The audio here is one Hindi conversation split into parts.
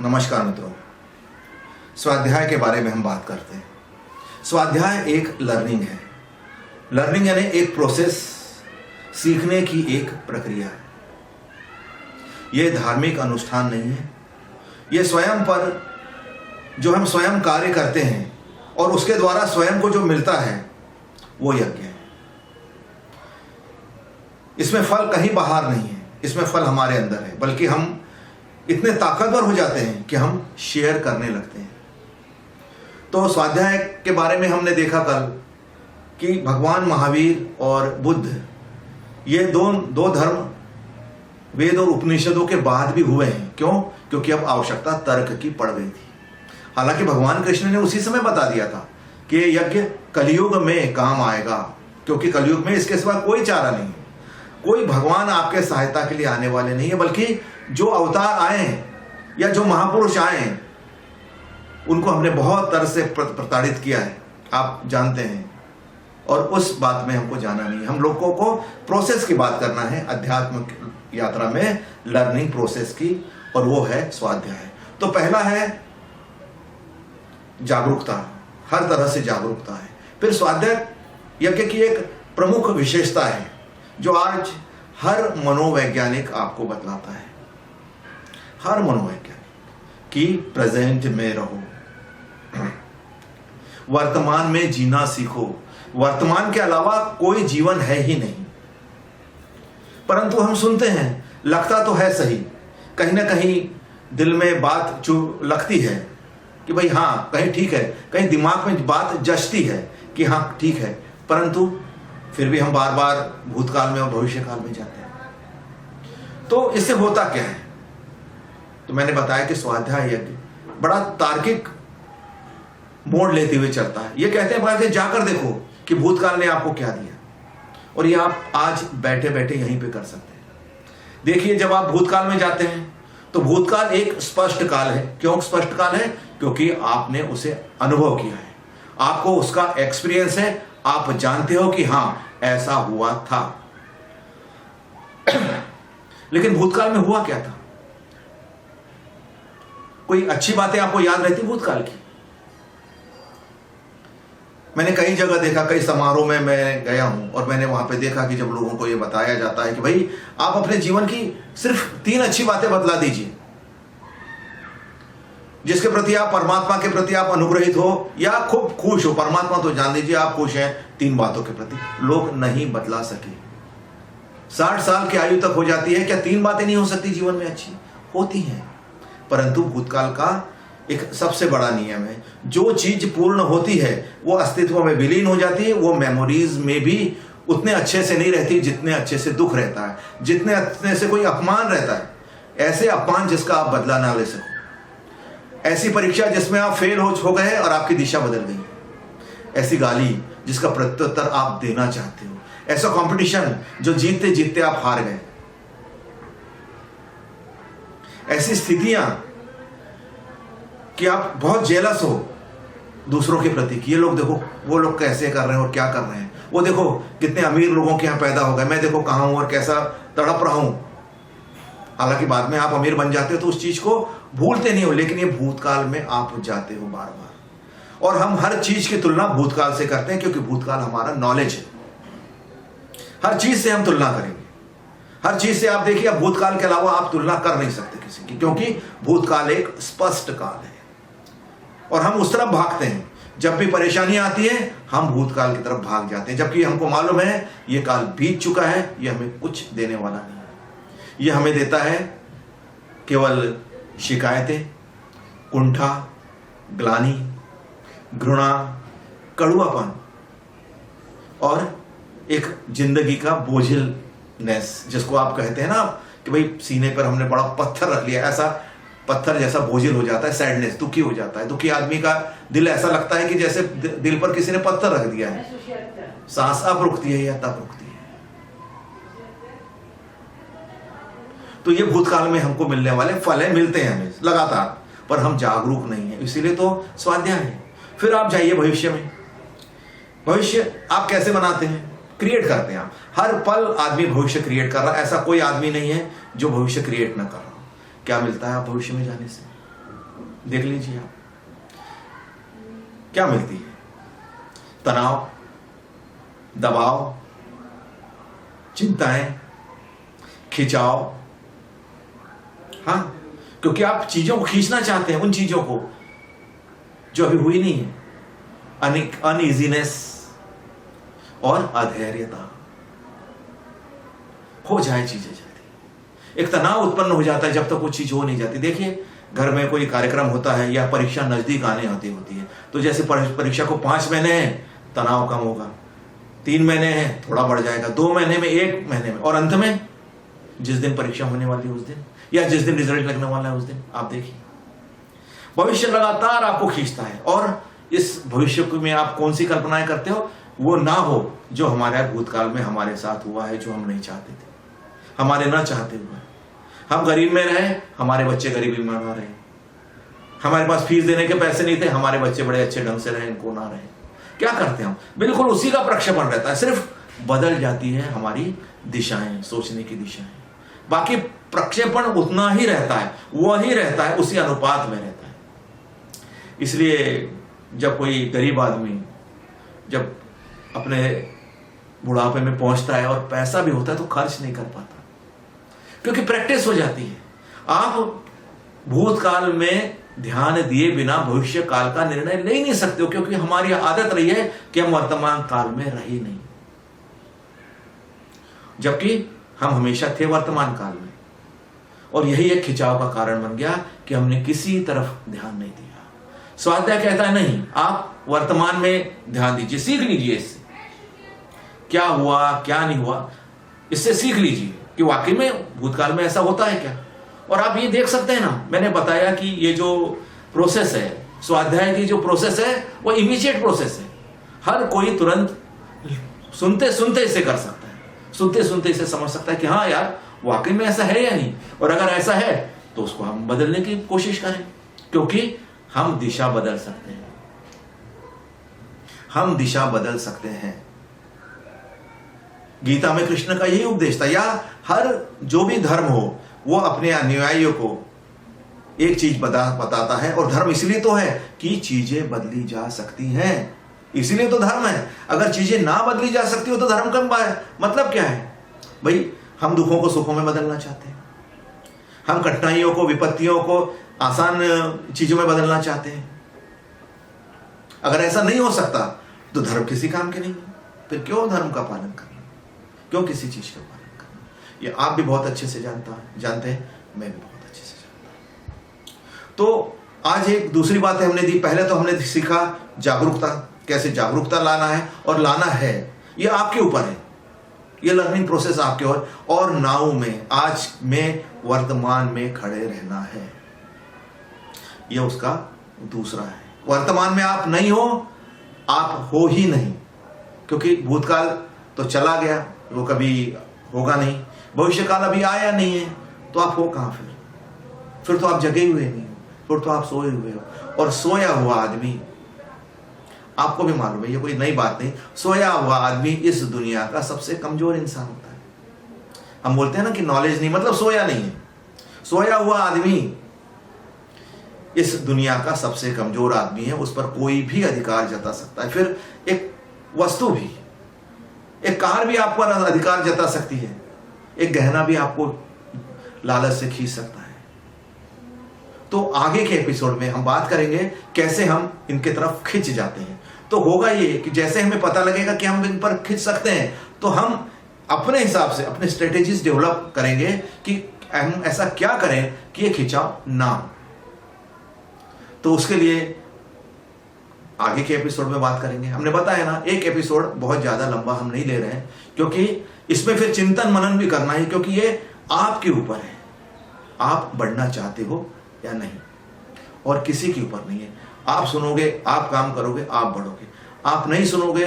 नमस्कार मित्रों, स्वाध्याय के बारे में हम बात करते हैं। स्वाध्याय एक लर्निंग है। लर्निंग यानी एक प्रोसेस, सीखने की एक प्रक्रिया है। यह धार्मिक अनुष्ठान नहीं है। यह स्वयं पर जो हम स्वयं कार्य करते हैं और उसके द्वारा स्वयं को जो मिलता है वो यज्ञ है। इसमें फल कहीं बाहर नहीं है, इसमें फल हमारे अंदर है। बल्कि हम इतने ताकतवर हो जाते हैं कि हम शेयर करने लगते हैं। तो स्वाध्याय के बारे में हमने देखा कल कि भगवान महावीर और बुद्ध ये दो धर्म वेद और उपनिषदों के बाद भी हुए हैं। क्यों? क्योंकि अब आवश्यकता तर्क की पड़ गई थी। हालांकि भगवान कृष्ण ने उसी समय बता दिया था कि ये यज्ञ कलयुग में काम आएगा, क्योंकि कलयुग में इसके सिवा कोई चारा नहीं है। कोई भगवान आपके सहायता के लिए आने वाले नहीं है, बल्कि जो अवतार आए या जो महापुरुष आए उनको हमने बहुत तरह से प्रताड़ित किया है, आप जानते हैं। और उस बात में हमको जाना नहीं है। हम लोगों को प्रोसेस की बात करना है अध्यात्म यात्रा में, लर्निंग प्रोसेस की, और वो है स्वाध्याय। तो पहला है जागरूकता, हर तरह से जागरूकता है। फिर स्वाध्याय यज्ञ की एक प्रमुख विशेषता है जो आज हर मनोवैज्ञानिक आपको बतलाता है। हर मनोवैज्ञानिक कि प्रेजेंट में रहो, वर्तमान में जीना सीखो। वर्तमान के अलावा कोई जीवन है ही नहीं। परंतु हम सुनते हैं, लगता तो है सही, कहीं ना कहीं दिल में बात लगती है कि भाई हाँ कहीं ठीक है, कहीं दिमाग में बात जचती है कि हाँ ठीक है, परंतु फिर भी हम बार बार भूतकाल में और भविष्य काल में जाते हैं। तो इससे होता क्या है? तो मैंने बताया कि स्वाध्याय यज्ञ बड़ा तार्किक मोड़ लेते हुए चलता है। ये कहते हैं कि जाकर देखो कि भूतकाल ने आपको क्या दिया, और ये आप आज बैठे बैठे यहीं पे कर सकते हैं। देखिए, जब आप भूतकाल में जाते हैं तो भूतकाल एक स्पष्ट काल है। क्यों स्पष्ट काल है? क्योंकि आपने उसे अनुभव किया है, आपको उसका एक्सपीरियंस है, आप जानते हो कि हां ऐसा हुआ था। लेकिन भूतकाल में हुआ क्या था? कोई अच्छी बातें आपको याद रहती भूतकाल की? मैंने कई जगह देखा, कई समारोह में मैं गया हूं और मैंने वहां पे देखा कि जब लोगों को यह बताया जाता है कि भाई आप अपने जीवन की सिर्फ 3 अच्छी बातें बतला दीजिए जिसके प्रति आप, परमात्मा के प्रति आप अनुग्रहित हो या खूब खुश हो। परमात्मा तो जान लीजिए आप खुश हैं, 3 बातों के प्रति लोग नहीं बतला सके। 60 साल की आयु तक हो जाती है, क्या 3 बातें नहीं हो सकती जीवन में? अच्छी होती हैं। परंतु भूतकाल का एक सबसे बड़ा नियम है, जो चीज पूर्ण होती है वो अस्तित्व में विलीन हो जाती है। वो मेमोरीज में भी उतने अच्छे से नहीं रहती जितने अच्छे से दुख रहता है, जितने अच्छे से कोई अपमान रहता है। ऐसे अपमान जिसका आप बदला ना ले सको, ऐसी परीक्षा जिसमें आप फेल हो गए और आपकी दिशा बदल गई, ऐसी गाली जिसका प्रत्युत्तर आप देना चाहते हो, ऐसा कंपटीशन जो जीतते जीतते आप हार गए, ऐसी स्थितियां कि आप बहुत जेलस हो दूसरों के प्रति कि ये लोग देखो वो लोग कैसे कर रहे हैं और क्या कर रहे हैं, वो देखो कितने अमीर लोगों के यहां पैदा हो गए, मैं देखो कहां हूं और कैसा तड़प रहा हूं। हालांकि बाद में आप अमीर बन जाते हो तो उस चीज को भूलते नहीं हो, लेकिन ये भूतकाल में आप जाते हो बार बार। और हम हर चीज की तुलना भूतकाल से करते हैं, क्योंकि भूतकाल हमारा नॉलेज है। हर चीज से हम तुलना करेंगे, हर चीज से। आप देखिए, अब भूतकाल के अलावा आप तुलना कर नहीं सकते किसी की, क्योंकि भूतकाल एक स्पष्ट काल है और हम उस तरफ भागते हैं। जब भी परेशानी आती है हम भूतकाल की तरफ भाग जाते हैं, जबकि हमको मालूम है ये काल बीत चुका है, ये हमें कुछ देने वाला नहीं है। ये हमें देता है केवल शिकायतें, कुंठा, ग्लानि, घृणा, कड़ुआपन और एक जिंदगी का बोझिलनेस, जिसको आप कहते हैं ना कि भाई सीने पर हमने बड़ा पत्थर रख लिया, ऐसा पत्थर जैसा बोझिल हो जाता है। सैडनेस, दुखी हो जाता है। दुखी आदमी का दिल ऐसा लगता है कि जैसे दिल पर किसी ने पत्थर रख दिया है। सांस अब रुकती है या तब रुकती है। तो ये भूतकाल में हमको मिलने वाले फल है, मिलते हैं हमें लगातार, पर हम जागरूक नहीं है, इसीलिए तो स्वाध्याय है। फिर आप जाइए भविष्य में। भविष्य आप कैसे बनाते हैं? क्रिएट करते हैं आप। हर पल आदमी भविष्य क्रिएट कर रहा है। ऐसा कोई आदमी नहीं है जो भविष्य क्रिएट ना कर रहा हो। क्या मिलता है आप भविष्य में जाने से? देख लीजिए आप क्या मिलती है, तनाव, दबाव, चिंताएं, खिंचाव। हाँ, क्योंकि आप चीजों को खींचना चाहते हैं, उन चीजों को जो अभी हुई नहीं है। अनइजीनेस और अधैर्यता, हो जाए चीजें जल्दी। एक तनाव उत्पन्न हो जाता है जब तक वो चीज हो नहीं जाती। देखिए, घर में कोई कार्यक्रम होता है या परीक्षा नजदीक आने होती है, तो जैसे परीक्षा को 5 महीने हैं, तनाव कम होगा, 3 महीने हैं, थोड़ा बढ़ जाएगा, 2 महीने में, 1 महीने में, और अंत में जिस दिन परीक्षा होने वाली है उस दिन, या जिस दिन रिजल्ट लगने वाला है उस दिन, आप देखिए भविष्य लगातार आपको खींचता है। और इस भविष्य में आप कौन सी कल्पनाएं करते हो, वो ना हो जो हमारे भूतकाल में हमारे साथ हुआ है, जो हम नहीं चाहते थे, हमारे ना चाहते हुए। हम गरीब में रहे, हमारे बच्चे गरीबी में ना रहे। हमारे पास फीस देने के पैसे नहीं थे, हमारे बच्चे बड़े अच्छे ढंग से रहे, इनको ना रहे। क्या करते हैं हम? बिल्कुल उसी का प्रक्षेपण रहता है, सिर्फ बदल जाती है हमारी दिशाएं, सोचने की दिशाएं। बाकी प्रक्षेपण उतना ही रहता है, वही रहता है, उसी अनुपात में रहता है। इसलिए जब कोई गरीब आदमी जब अपने बुढ़ापे में पहुंचता है और पैसा भी होता है तो खर्च नहीं कर पाता, क्योंकि प्रैक्टिस हो जाती है। आप भूतकाल में ध्यान दिए बिना भविष्य काल का निर्णय ले नहीं सकते हो, क्योंकि हमारी आदत रही है कि हम वर्तमान काल में रहे नहीं, जबकि हम हमेशा थे वर्तमान काल में। और यही एक खिंचाव का कारण बन गया कि हमने किसी तरफ ध्यान नहीं दिया। स्वाध्याय कहता है नहीं, आप वर्तमान में ध्यान दीजिए, सीख लीजिए इससे क्या हुआ क्या नहीं हुआ, इससे सीख लीजिए कि वाकई में भूतकाल में ऐसा होता है क्या। और आप ये देख सकते हैं ना, मैंने बताया कि ये जो प्रोसेस है, स्वाध्याय की जो प्रोसेस है, वो इमीडिएट प्रोसेस है। हर कोई तुरंत सुनते सुनते इसे कर सकता है, सुनते सुनते इसे समझ सकता है कि हाँ यार, वाकई में ऐसा है या नहीं। और अगर ऐसा है तो उसको हम बदलने की कोशिश करें, क्योंकि हम दिशा बदल सकते हैं, हम दिशा बदल सकते हैं। गीता में कृष्ण का यही उपदेश था, या हर जो भी धर्म हो वो अपने अनुयायियों को एक चीज बताता है, और धर्म इसलिए तो है कि चीजें बदली जा सकती हैं, इसीलिए तो धर्म है। अगर चीजें ना बदली जा सकती हो तो धर्म कम मतलब क्या है भाई? हम दुखों को सुखों में बदलना चाहते हैं, हम कठिनाइयों को, विपत्तियों को आसान चीजों में बदलना चाहते हैं। अगर ऐसा नहीं हो सकता तो धर्म किसी काम के नहीं है। फिर क्यों धर्म का पालन करना, क्यों किसी चीज का पालन करना? ये आप भी बहुत अच्छे से जानते हैं, मैं भी बहुत अच्छे से जानता हूं। तो आज एक दूसरी बात हमने दी। पहले तो हमने सीखा जागरूकता, कैसे जागरूकता लाना है, और लाना है ये आपके ऊपर है, ये लर्निंग प्रोसेस आपके और नाउ में, आज में, वर्तमान में खड़े रहना है, ये उसका दूसरा है। वर्तमान में आप नहीं हो, आप हो ही नहीं, क्योंकि भूतकाल तो चला गया, वो कभी होगा नहीं। भविष्य काल अभी आया नहीं है, तो आप हो कहां? फिर तो आप जगे हुए नहीं हो, फिर तो आप सोए हुए हो। और सोया हुआ आदमी, आपको भी मालूम है, ये कोई नई बात नहीं, सोया हुआ आदमी इस दुनिया का सबसे कमजोर इंसान होता है। हम बोलते हैं ना कि नॉलेज नहीं, मतलब सोया नहीं है। सोया हुआ आदमी इस दुनिया का सबसे कमजोर आदमी है, उस पर कोई भी अधिकार जता सकता है। फिर एक वस्तु भी, एक कार भी आप पर अधिकार जता सकती है, एक गहना भी आपको लालच से खींच सकता है। तो आगे के एपिसोड में हम बात करेंगे कैसे हम इनके तरफ खिंच जाते हैं। तो होगा ये कि जैसे हमें पता लगेगा कि हम इन पर खिंच सकते हैं, तो हम अपने हिसाब से अपने स्ट्रेटेजीज डेवलप करेंगे कि हम ऐसा क्या करें कि ये खिंचाव ना हो। तो उसके लिए आगे के एपिसोड में बात करेंगे। हमने बताया ना, एक एपिसोड बहुत ज्यादा लंबा हम नहीं ले रहे हैं, क्योंकि इसमें फिर चिंतन मनन भी करना है, क्योंकि ये आपके ऊपर है, आप बढ़ना चाहते हो या नहीं, और किसी के ऊपर नहीं है। आप सुनोगे, आप काम करोगे, आप बढ़ोगे। आप नहीं सुनोगे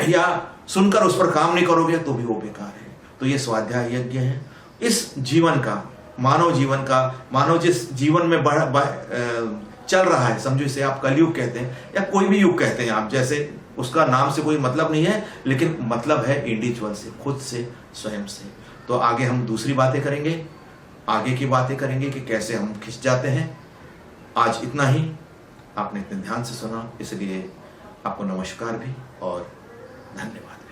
या सुनकर उस पर काम नहीं करोगे तो भी वो बेकार है। तो ये स्वाध्याय यज्ञ है इस जीवन का, मानव जीवन का। मानव जिस जीवन में चल रहा है, समझो इसे आप कलयुग कहते हैं या कोई भी युग कहते हैं आप, जैसे उसका नाम से कोई मतलब नहीं है, लेकिन मतलब है इंडिविजुअल से, खुद से, स्वयं से। तो आगे हम दूसरी बातें करेंगे, आगे की बातें करेंगे कि कैसे हम खिंच जाते हैं आज इतना ही, आपने इतने ध्यान से सुना, इसलिए आपको नमस्कार भी और धन्यवाद।